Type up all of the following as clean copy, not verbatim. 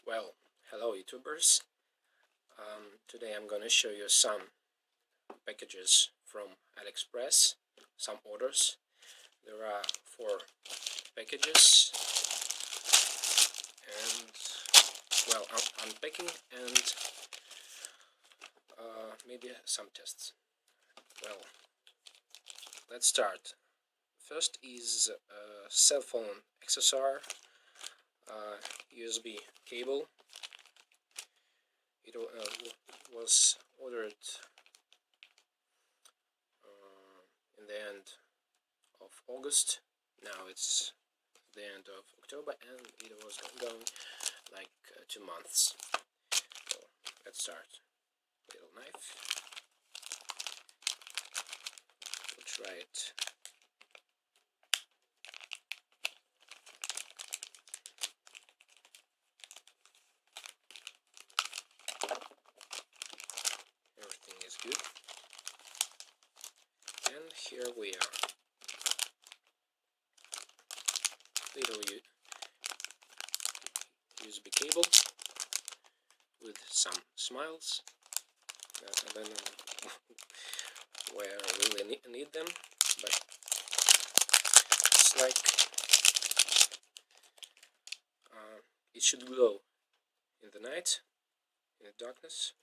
Well, hello YouTubers. Today I'm gonna show you some packages from Aliexpress, some orders. There are 4 packages, and well, unpacking and maybe some tests. Well, let's start. First is a cell phone accessory, USB cable. It was ordered in the end of August. Now it's the end of October, and it was going like 2 months. So let's start. Little knife. We'll try it. Everything is good. And here we are. Little USB cable with some smiles. I don't know where I really need them, but it's like it should glow in the night, in the darkness.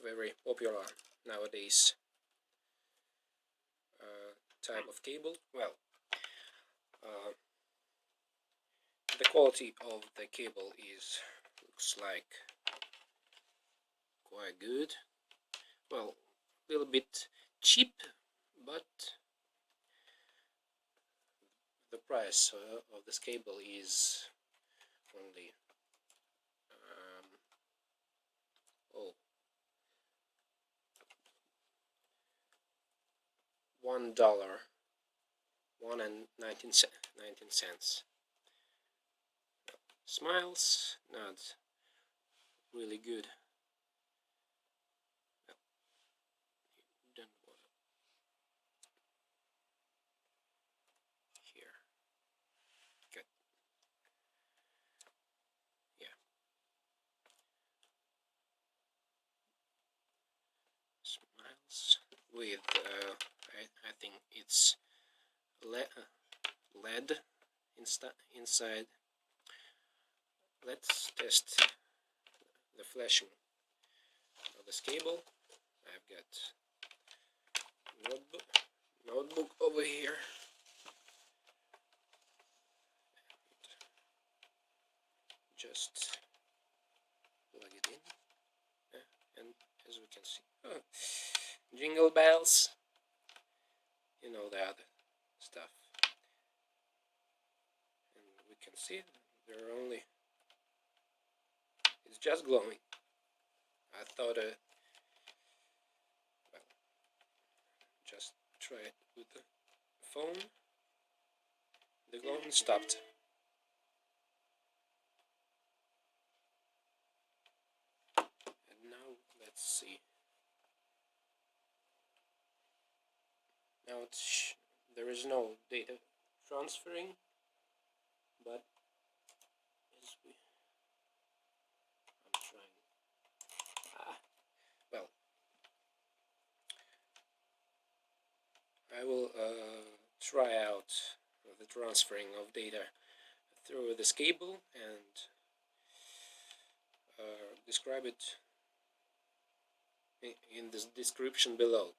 Very popular nowadays type of cable. Well, the quality of the cable looks like quite good. Well, a little bit cheap, but the price of this cable is only $1.19. Smiles, not really good. Here, good. Yeah, smiles with I think it's LED inside. Let's test the flashing of this cable. I've got notebook over here. Just plug it in, and as we can see, jingle bells. You know the other stuff, and we can see there are only. It's just glowing. I thought, well, just try it with the phone. The glowing stopped. And now let's see. Now there is no data transferring, but as I'm trying. Well, I will try out the transferring of data through this cable and describe it in the description below.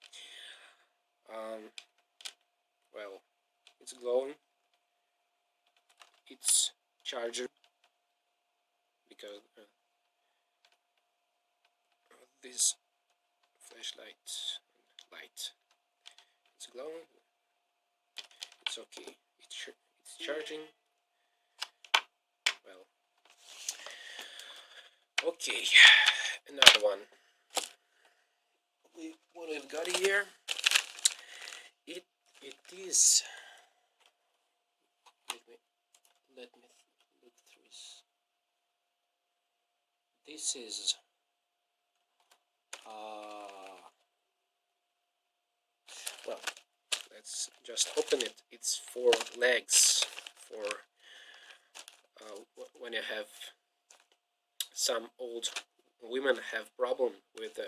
Well, it's glowing. It's charger because this flashlight light. It's glowing. It's okay. It's charging. Well, okay. Another one. What we've got here. It is. Let me look through this. This is well, let's just open it. It's 4 legs, 4 when you have some old women have problem with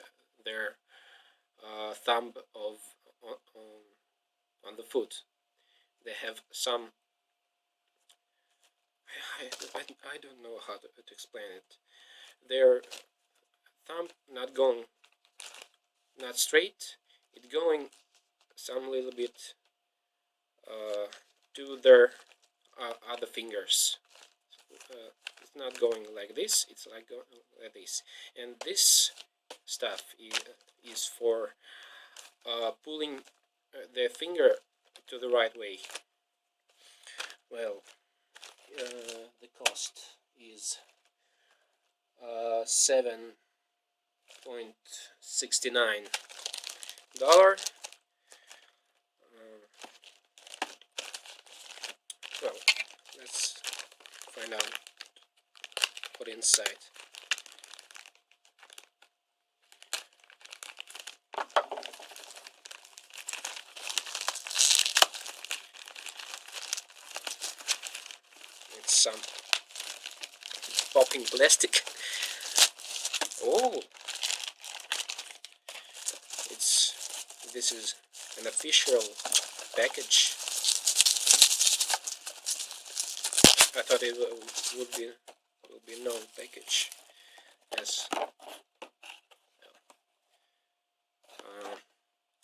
their thumb of on the foot. They have some I don't know how to explain it. Their thumb not going not straight, it going some little bit to their other fingers. It's not going like this, it's like going like this. And this stuff is for pulling the finger to the right way. Well, the cost is $7.69. Well, let's find out what inside. It's some popping plastic. Oh, this is an official package. I thought it would be no package as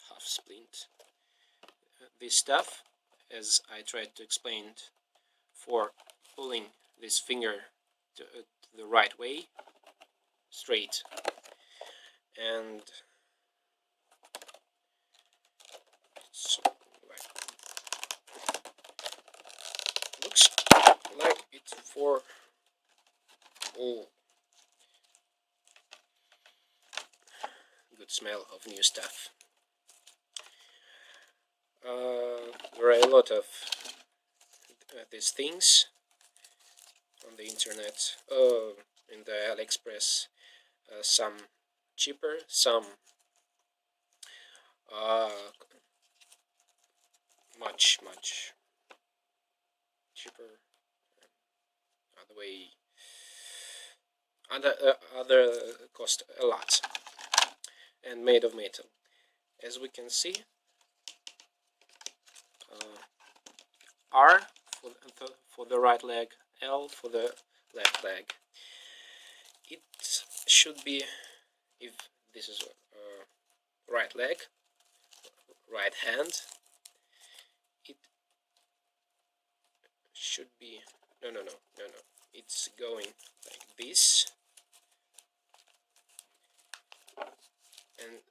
half splint. This stuff, as I tried to explain, for pulling this finger to the right way, straight, and it's looks like it's for good smell of new stuff. There are a lot of these things on the internet, in the Aliexpress, some cheaper, some much cheaper, other cost a lot, and made of metal. As we can see, R for the right leg, L for the left leg. It should be, if this is right leg, right hand, it should be no, it's going like this, and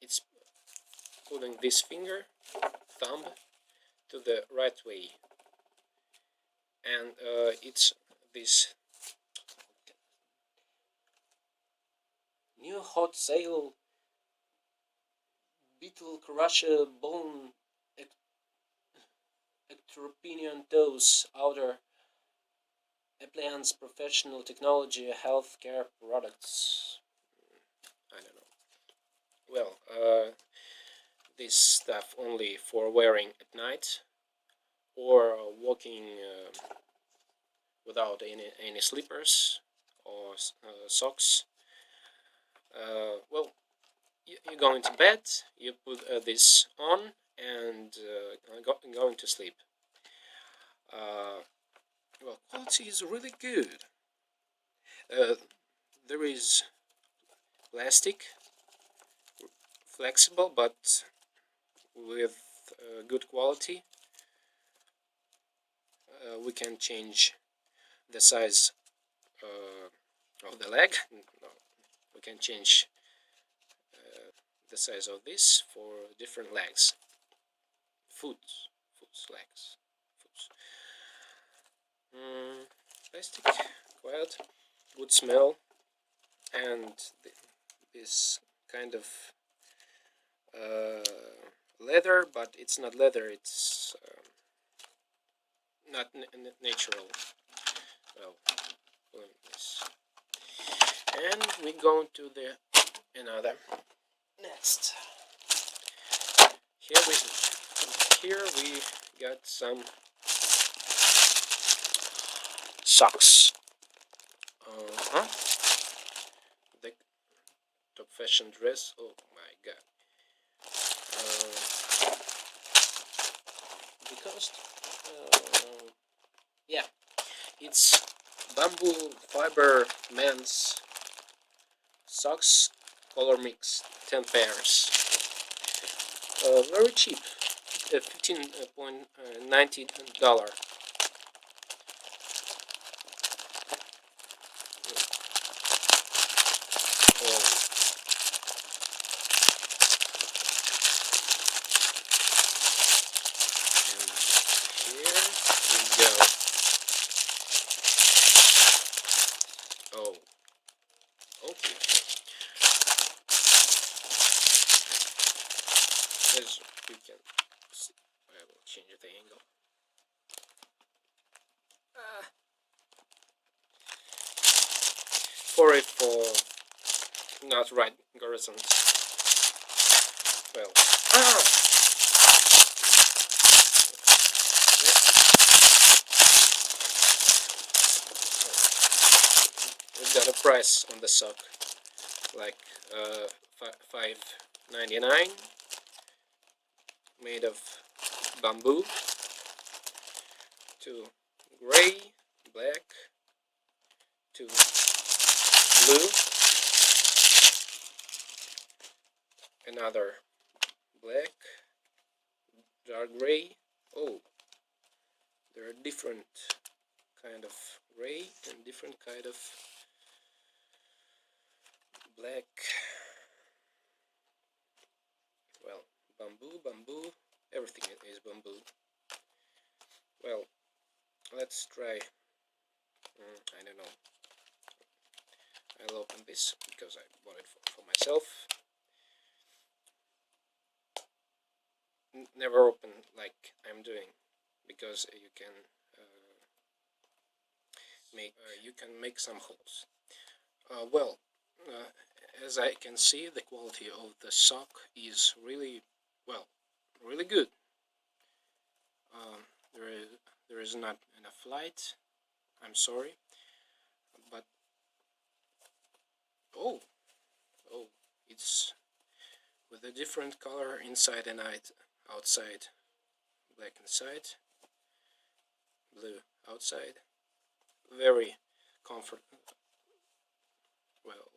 it's pulling this finger, thumb, to the right way, and it's this new hot sale beetle crusher bone ectropinion toes outer appliance professional technology healthcare products. I don't know. Well, this stuff only for wearing at night or walking without any slippers or socks. Well, you're going to bed, you put this on, and going to sleep. Well, quality is really good. There is plastic, flexible, but with good quality. We can change the size of the leg. No, we can change the size of this for different legs. Legs. Plastic, quite good smell, and this kind of leather, but it's not leather, it's not natural. Well, this. And we go to the another next. Here we got some socks. The top fashion dress. Oh my god. Because yeah, it's bamboo fiber men's socks color mix, 10 pairs. Very cheap, $15.90. And here we go. Oh, okay. As you can see, I will change the angle. Sorry for not right horizon. Well, we've got a price on the sock, like $5.99, made of bamboo, to gray, black, to blue, another black, dark gray. Oh, there are different kind of gray and different kind of black. Well, bamboo, everything is bamboo. Well, let's try. I don't know. I'll open this because I bought it for myself. Never open like I'm doing, because you can make some holes. Well, as I can see, the quality of the sock is really really good. There is not enough light. I'm sorry, but oh, it's with a different color inside and outside. Black inside, blue outside. Very comfortable. Well,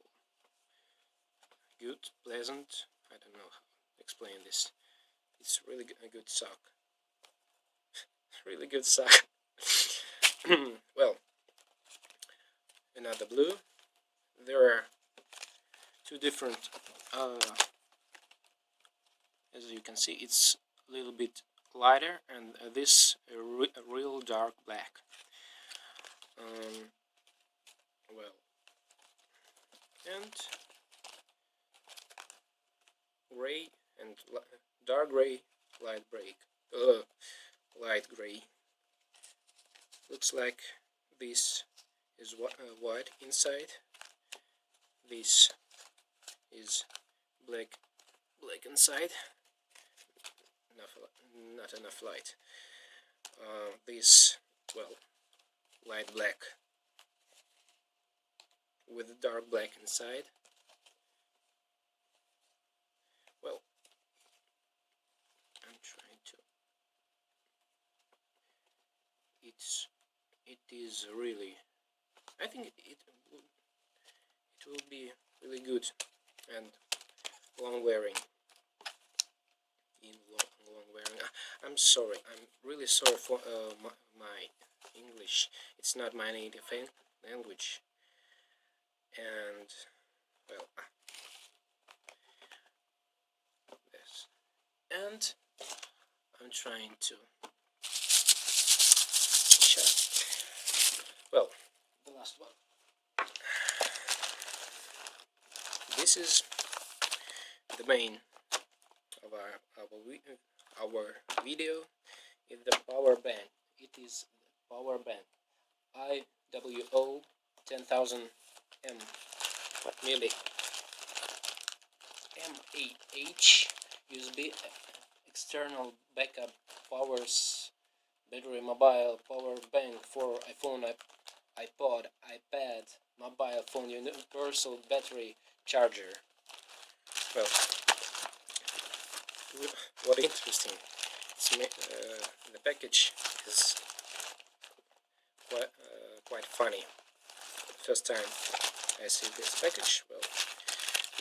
good, pleasant. I don't know how to explain this. It's really a good sock. Really good sock. Well, another blue. There are two different. As you can see, it's a little bit lighter, and this a real dark black. Well, and gray and dark gray, light gray. Looks like this is white inside. This is black inside. Not enough light. This, well, light black with dark black inside. Well, I'm trying to. It is really. I think it will be really good and long wearing. Long wearing. I'm sorry. I'm really sorry for my English. It's not my native language. And well, yes. And I'm trying to check. Well, the last one. This is the main of our video. Is the power bank. It is the power bank IWO 10,000 mAh USB external backup powers battery mobile power bank for iPhone, iPod, iPad, mobile phone universal battery charger. Well, what interesting, the package is quite funny. First time I see this package, well,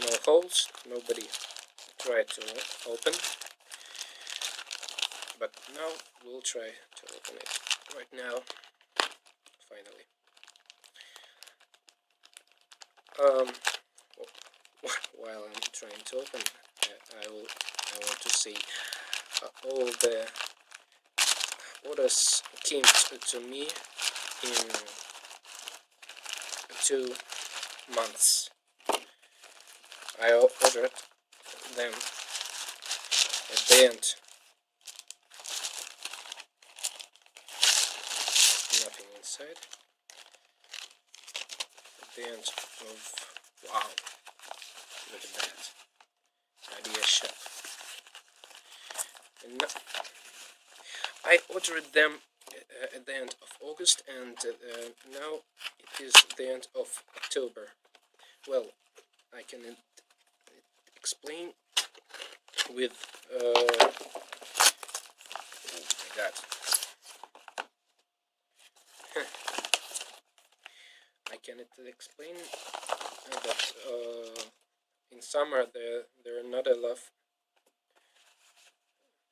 no holes, nobody tried to open, but now we'll try to open it right now, finally. While I'm trying to open, I want to see all the orders came to me in 2 months. I ordered them at the end. Nothing inside. At the end of, wow, look at that. Idea shop. And I ordered them at the end of August, and now it is the end of October. Well, I can explain with oh my god. I can explain that in summer there are not enough.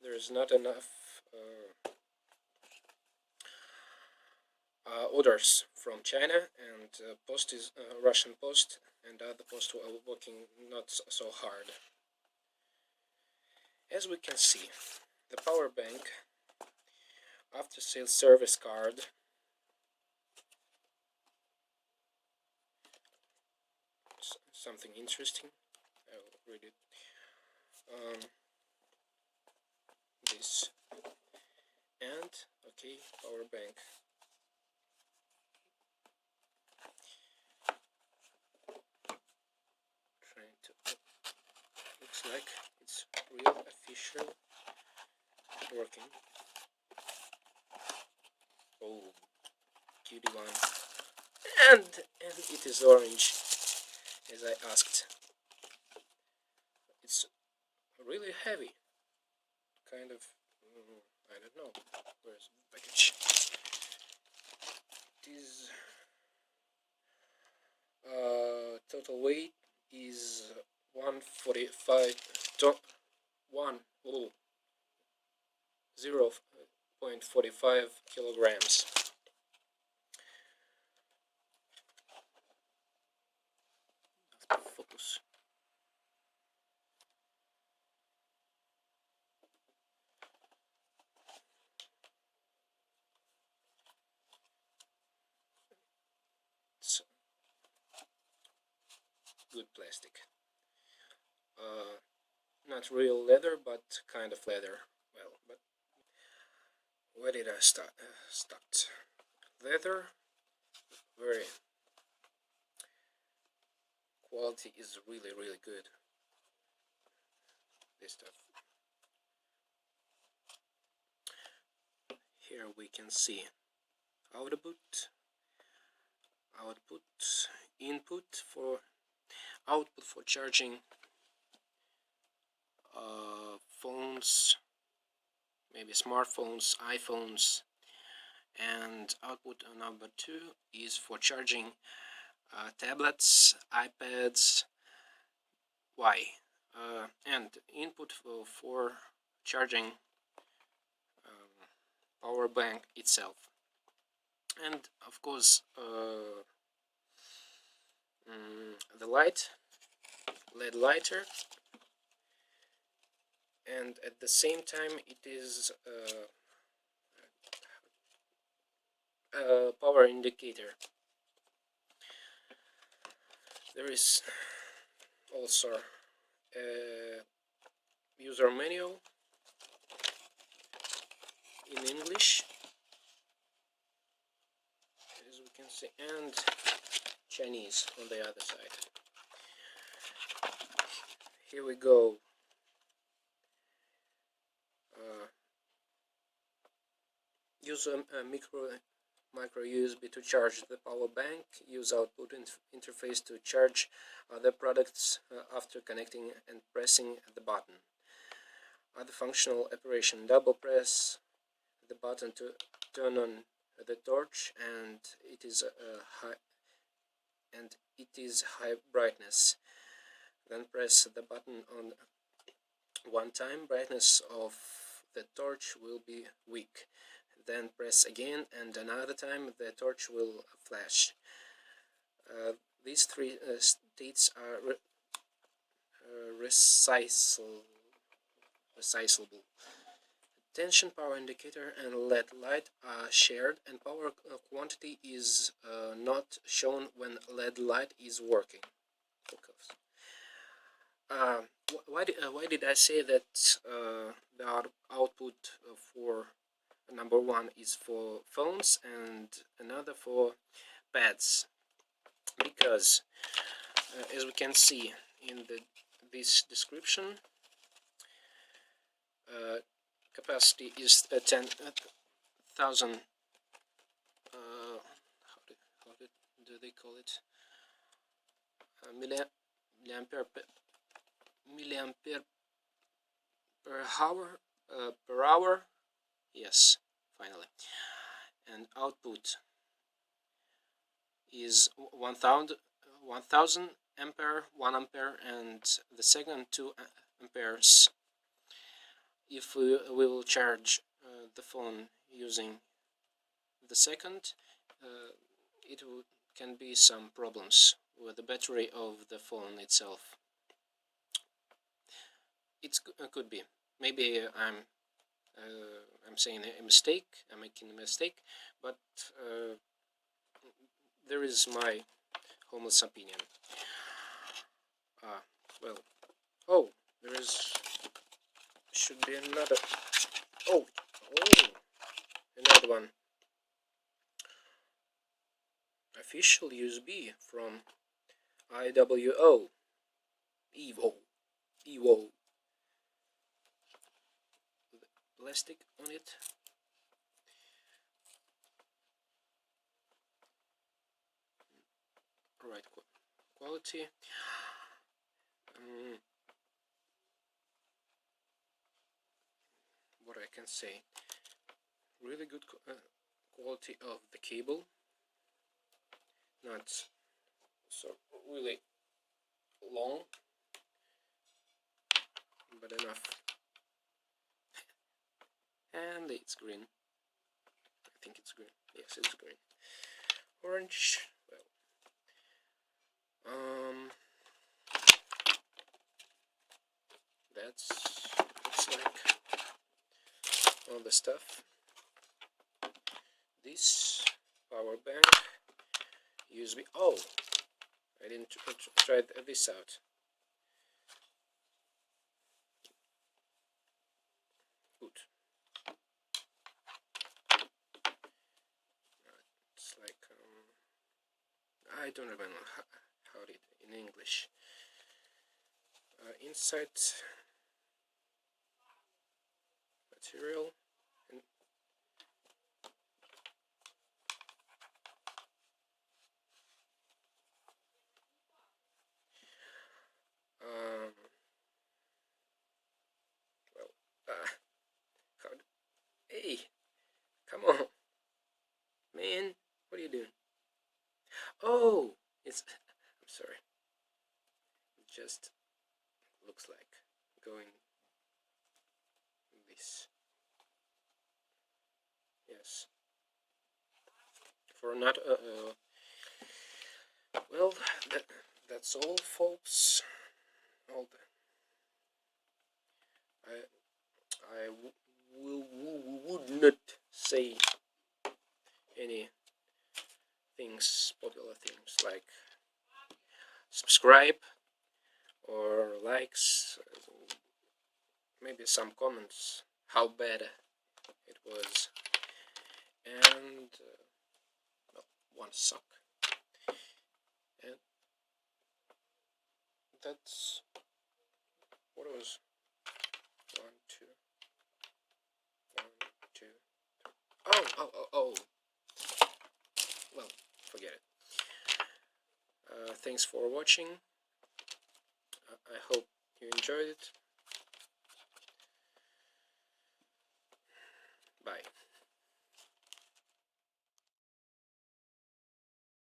There is not enough orders from China, and post is Russian post and other posts are working not so hard. As we can see, the Powerbank after sales service card something interesting. I will read it. This and okay, Powerbank. Trying to looks like it's real official working. Oh, cutie one, and it is orange, as I asked. It's really heavy, kind of. I don't know. Where's the package? It is total weight is 145 0.45 kilograms. Focus. It's good plastic. Not real leather, but kind of leather. Well, but where did I start? Leather, very quality is really good. This stuff. Here we can see output, input for output for charging phones, maybe smartphones, iPhones, and output number 2 is for charging tablets, iPads, and input for charging power bank itself, and of course the LED lighter, and at the same time it is a power indicator. There is also a user manual in English, as we can see, and Chinese on the other side. Here we go. Use a micro USB to charge the power bank. Use output interface to charge other products after connecting and pressing the button. Other functional operation: double press the button to turn on the torch, and it is high brightness. Then press the button on one time. Brightness of the torch will be weak. Then press again, and another time the torch will flash. These three states are resizable. Tension, power indicator, and LED light are shared, and power quantity is not shown when LED light is working. Why did I say that the output for number one is for phones and another for pads? Because as we can see in this description, capacity is 10,000. How do they call it? Milliampere per hour. Yes, finally. And output is 1000 ampere, 1 ampere, and the second 2 amperes. If we will charge the phone using the second, it can be some problems with the battery of the phone itself. It could be. Maybe I'm saying a mistake. I'm making a mistake, but there is my homeless opinion. Well, oh, there should be another. Oh, another one. Official USB from IWO. IWO. Plastic on it. Right quality. What I can say, really good quality of the cable, not so really long, but enough. And it's green. I think it's green. Yes, it's green. Orange. Well, that's looks like all the stuff. This power bank, USB. Oh, I didn't try this out. Good. It's like I don't remember how it in English. Inside material. Hey, come on, man, what are you doing? Oh, it's. I'm sorry. It just looks like going this. Yes. For not well, that's all, folks. All I would not say any popular things like subscribe or likes, maybe some comments how bad it was, and well, one suck, and that's what it was. 1, 2, 1, 2, 3. Oh. thanks for watching. I hope you enjoyed it. Bye.